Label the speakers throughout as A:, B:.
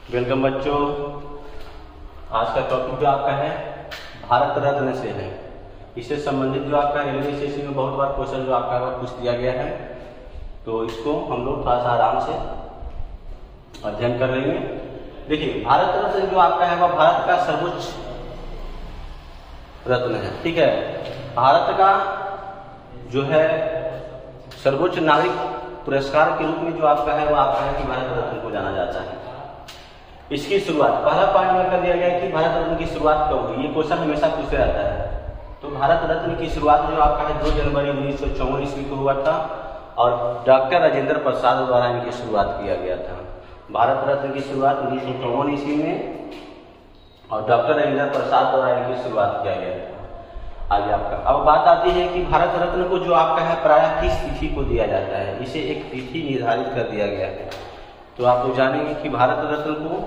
A: Welcome बच्चों। आज का टॉपिक जो आपका है भारत रत्न से है। इससे संबंधित जो आपका रेलवे स्टेशन में बहुत बार क्वेश्चन जो आपका है पूछ दिया गया है, तो इसको हम लोग थोड़ा सा आराम से अध्ययन कर लेंगे। देखिए, भारत रत्न जो आपका है वह भारत का सर्वोच्च रत्न है। ठीक है, भारत का जो है सर्वोच्च नागरिक पुरस्कार के रूप में जो आपका है वह आपका है कि भारत रत्न को जाना जाता है। इसकी शुरुआत पहला पॉइंट में कर दिया गया है कि भारत रत्न की शुरुआत कब हुई। ये क्वेश्चन हमेशा पूछा जाता है। तो भारत रत्न की शुरुआत जो आपका है 2 जनवरी 1954 ईस्वी को हुआ था और डॉक्टर राजेंद्र प्रसाद द्वारा इनकी शुरुआत किया गया था। भारत रत्न की शुरुआत 1954 ईस्वी में और डॉक्टर राजेंद्र प्रसाद द्वारा इनकी शुरुआत किया गया था। आगे आपका अब बात आती है कि भारत रत्न को जो आपका है प्रायः किस तिथि को दिया जाता है। इसे एक तिथि निर्धारित कर दिया गया है। तो आप लोग जानेंगे कि भारत रत्न को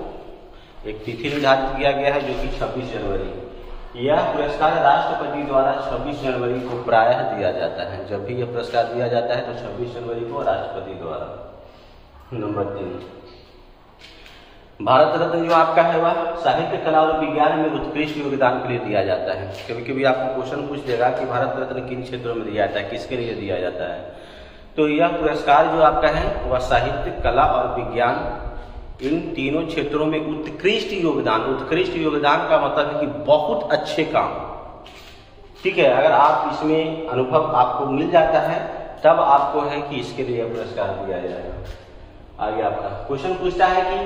A: एक तिथि निर्धारित किया गया है जो कि 26 जनवरी। यह पुरस्कार राष्ट्रपति द्वारा 26 जनवरी को प्रायः दिया जाता है। जब भी यह पुरस्कार दिया जाता है तो 26 जनवरी को राष्ट्रपति द्वारा। नंबर 3, भारत रत्न जो आपका है वह साहित्य, कला और विज्ञान में उत्कृष्ट योगदान के लिए दिया जाता है। कभी कभी आपको क्वेश्चन पूछ देगा कि भारत रत्न किन क्षेत्रों में दिया जाता है, किसके लिए दिया जाता है। तो यह पुरस्कार जो आपका है वह साहित्य, कला और विज्ञान इन तीनों क्षेत्रों में उत्कृष्ट योगदान का मतलब है कि बहुत अच्छे काम। ठीक है, अगर आप इसमें अनुभव आपको मिल जाता है तब आपको है कि इसके लिए पुरस्कार दिया जाएगा। आगे आपका क्वेश्चन पूछता है कि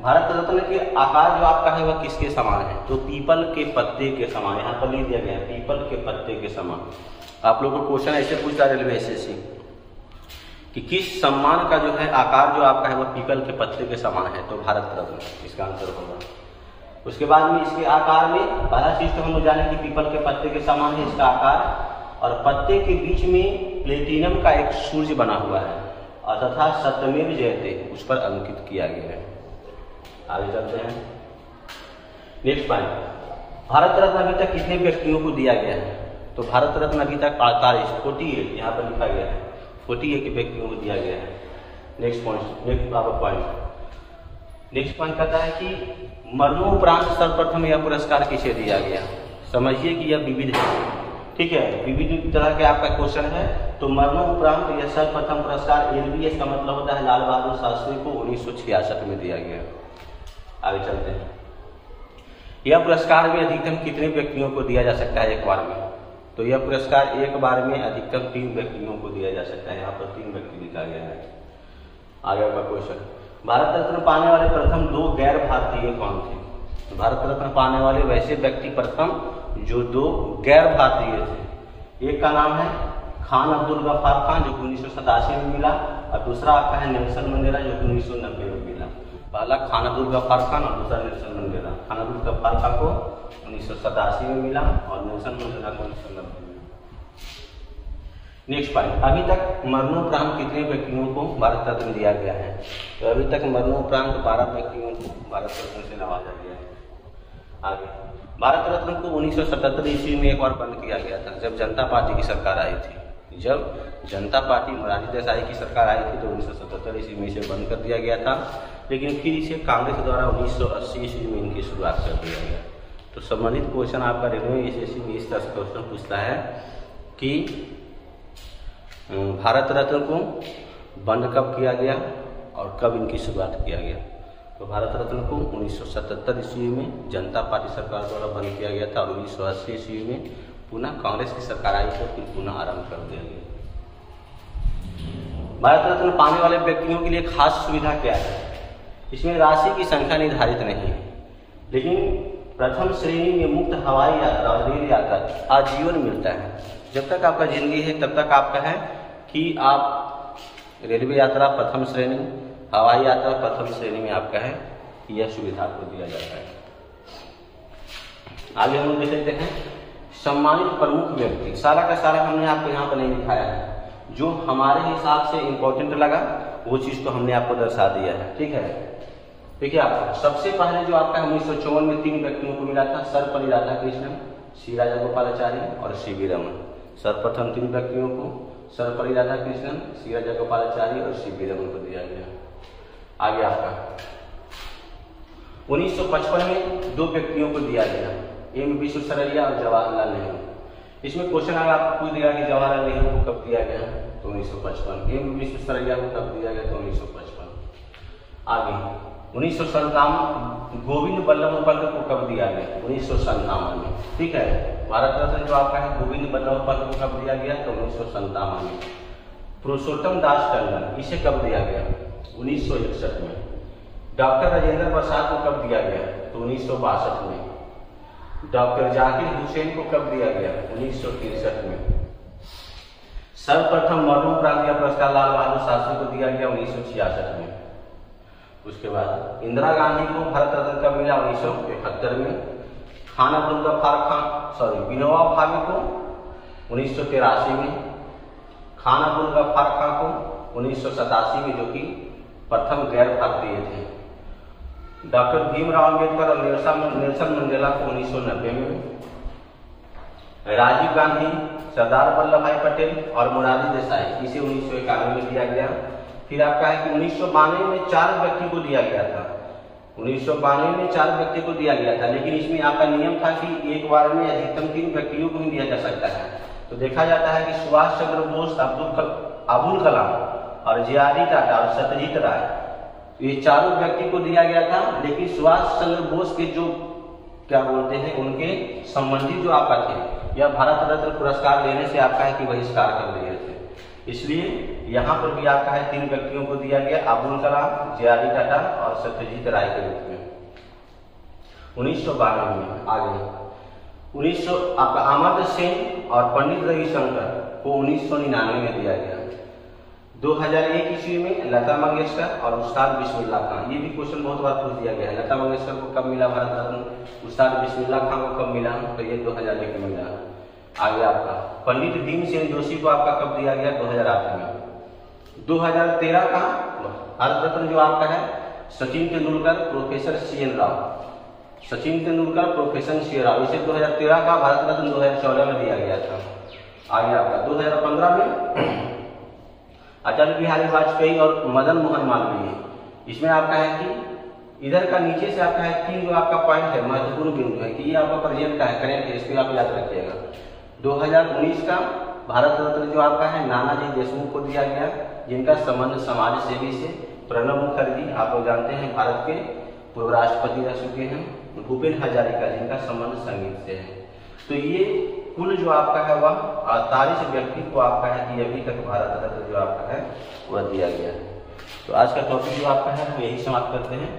A: भारत रत्न के आकार जो आपका है वह किसके समान है। तो पीपल के पत्ते के समान, यहाँ पर लिख दिया गया है पीपल के पत्ते के समान। आप लोगों को क्वेश्चन ऐसे पूछता है रेलवे एसएससी कि किस सम्मान का जो है आकार जो आपका है वह पीपल के पत्ते के समान है। तो भारत रत्न इसका आंसर होगा। उसके बाद में इसके आकार में पहला चीज तो हम लोग जाने कि पीपल के पत्ते के समान है इसका आकार, और पत्ते के बीच में प्लेटिनम का एक सूर्य बना हुआ है और तथा सत्यमेव जयते उस पर अंकित किया गया है। आगे चलते हैं। नेक्स्ट पॉइंट, भारत रत्न अभी तक कितने व्यक्तियों को दिया गया है। तो भारत रत्न अभी तक 48 यहाँ पर लिखा गया है 48 व्यक्तियों को दिया गया है। नेक्स्ट पॉइंट कहता है कि मरणोपरांत सर्वप्रथम यह पुरस्कार किसे दिया गया। समझिए कि यह विविध है। ठीक है, विविध तरह के आपका क्वेश्चन है। तो मरणोपरांत यह सर्वप्रथम पुरस्कार LBS का मतलब होता है लाल बहादुर शास्त्री को 1966 में दिया गया। आगे चलते हैं। यह पुरस्कार में अधिकतम कितने व्यक्तियों को दिया जा सकता है एक बार में। तो यह पुरस्कार एक बार में अधिकतम 3 व्यक्तियों को दिया जा सकता है। यहाँ पर 3 व्यक्ति लिखा गया है। आगे का क्वेश्चन, भारत रत्न पाने वाले प्रथम 2 गैर भारतीय कौन थे। भारत रत्न पाने वाले वैसे व्यक्ति प्रथम जो 2 गैर भारतीय थे। एक का नाम है खान अब्दुल गफ्फार खान जो 1987 में मिला, और दूसरा आपका है नेल्सन मंडेला जो 1990 में मिला। पहला खान अब्दुल गफ्फार खान और दूसरा नेल्सन मंडेला। खान अब्दुल गफ्फार खान को 1987 में मिला और नेल्सन मंडेला को 1990 में। नेक्स्ट पॉइंट, अभी तक मरणोपरांत कितने व्यक्तियों को भारत रत्न दिया गया है। तो अभी तक मरणोपरांत 12 व्यक्तियों को भारत रत्न से नवाजा गया है। आगे, भारत रत्न को 1977 ईस्वी में एक बार बंद किया गया था जब जनता पार्टी की सरकार आई थी। जब जनता पार्टी मोरारजी देसाई की सरकार आई थी तो 1977 ईस्वी में इसे बंद कर दिया गया था, लेकिन फिर इसे कांग्रेस द्वारा 1980 ईस्वी में इनकी शुरुआत कर दिया गया। तो संबंधित क्वेश्चन आपका रेलवे एसएससी में इस तरह से क्वेश्चन पूछता है कि भारत रत्न को बंद कब किया गया और कब इनकी शुरुआत किया गया। तो भारत रत्न को 1977 ईस्वी में जनता पार्टी सरकार द्वारा बंद किया गया था और 1980 ईस्वी में पुनः कांग्रेस की सरकार आई तो फिर पुनः आरंभ कर दिया गया। भारत रत्न पाने वाले व्यक्तियों के लिए खास सुविधा क्या है। इसमें राशि की संख्या निर्धारित नहीं है, लेकिन प्रथम श्रेणी में मुफ्त हवाई यात्रा और रेल यात्रा आजीवन मिलता है। जब तक आपका जिंदगी है तब तक आपका है कि आप रेलवे यात्रा प्रथम श्रेणी, हवाई यात्रा प्रथम श्रेणी में आपका है कि यह सुविधा आपको दिया जाता है। आगे हम लोग देख लेते हैं सम्मानित प्रमुख व्यक्ति। सारा का सारा हमने आपको यहाँ पर नहीं दिखाया है। जो हमारे हिसाब से इंपॉर्टेंट लगा वो चीज तो हमने आपको दर्शा दिया है। ठीक है, देखिए आपको सबसे पहले जो आपका 1954 में 3 व्यक्तियों को मिला था, सर्वपल्ली राधाकृष्णन, सी राजागोपालाचारी और सीवी रमन। सर्वप्रथम 3 व्यक्तियों को सर्वपल्ली राधाकृष्णन, सी राजागोपालाचारी और सीवी रमन को दिया गया। आगे आपका 1955 में 2 व्यक्तियों को दिया गया, एम विश्वेश्वरैया और जवाहरलाल नेहरू। इसमें क्वेश्चन अगर आपको पूछ दिया कि जवाहरलाल नेहरू को कब दिया गया तो 1955, एम विश्वेश्वरैया को कब दिया गया तो 1955। आगे 1957 गोविंद बल्लभ पंत को कब दिया गया 1957 में। ठीक है, भारत रत्न जो आपका है गोविंद बल्लभ पंत को कब दिया गया तो 1957 में। पुरुषोत्तम दास टंडन इसे कब दिया गया 1961 में। डॉक्टर राजेंद्र प्रसाद को कब दिया गया तो 1962 में। डॉक्टर जाकिर हुसैन को कब दिया गया 1963 में। सर्वप्रथम मरणोपरांत यह पुरस्कार लाल बहादुर शास्त्री को दिया गया 1966 में। उसके बाद इंदिरा गांधी को भारत रत्न कब मिला 1971 में। खान अब्दुल गफ्फार खान विनोबा भावे को 1983 में। खान अब्दुल गफ्फार खान को 1987 में, जो कि प्रथम गैर भारतीय थे। डॉक्टर भीमराव अम्बेडकर और नेल्सन मंडेला को 1990 में। राजीव गांधी, सरदार वल्लभ भाई पटेल और मोरारजी देसाई इसे 1991 में दिया गया। फिर आपका है कि 1992 में 4 व्यक्ति को दिया गया था। 1992 में 4 व्यक्ति को दिया गया था, लेकिन इसमें आपका नियम था कि एक बार में अधिकतम 3 व्यक्तियों को ही दिया जा सकता है। तो देखा जाता है कि सुभाष चंद्र बोस, अब्दुल कलाम और जे.आर.डी. टाटा और सत्यजीत राय, ये चारों व्यक्ति को दिया गया था। लेकिन सुभाष चंद्र बोस के जो क्या बोलते हैं उनके संबंधी जो आपका थे, यह भारत रत्न पुरस्कार लेने से आपका है कि बहिष्कार कर दिए थे। इसलिए यहाँ पर भी आपका है 3 व्यक्तियों को दिया गया, अब्दुल कलाम, जे.आर.डी. टाटा और सत्यजीत राय के रूप में 1992 में। आगे आपका अमर्त्य सेन और पंडित रविशंकर को 1999 में दिया गया। 2001 ईस्वी में लता मंगेशकर और उस्ताद बिस्मिल्लाह खान, ये भी क्वेश्चन बहुत बार पूछ दिया गया है। लता मंगेशकर को कब मिला भारत रत्न, उस्ताद बिस्मिल्लाह खान को कब मिला, तो ये 2001 में मिला। आगे आपका पंडित भीमसेन जोशी को आपका कब दिया गया 2008 में। 2013 का भारत रत्न जो आपका है Sachin Tendulkar, professor CN. Rao, Sachin Tendulkar, professor CN. Rao, इसे 2013 का भारत रत्न 2014 में दिया गया था। आगे आपका 2015 में अटल बिहारी वाजपेयी और मदन मोहन मालवीय। इसमें आपका है कि इधर का नीचे से आपका है 3 जो आपका पॉइंट है महत्वपूर्ण बिंदु है कि ये आपका प्रेजेंट का है, करेंट है, इसको आप याद रखिएगा। 2019 का भारत रत्न जो आपका है नानाजी देशमुख को दिया गया, जिनका संबंध समाज सेवी से। प्रणब मुखर्जी आप लोग जानते हैं भारत के पूर्व राष्ट्रपति रह चुके हैं। भूपेन हजारिका जिनका संबंध संगीत से है। तो ये कुल जो आपका है वह 48 व्यक्ति को आपका है कि अभी तक भारत रत्न जो आपका है वह दिया गया है। तो आज का टॉपिक जो आपका है हम यही समाप्त करते हैं।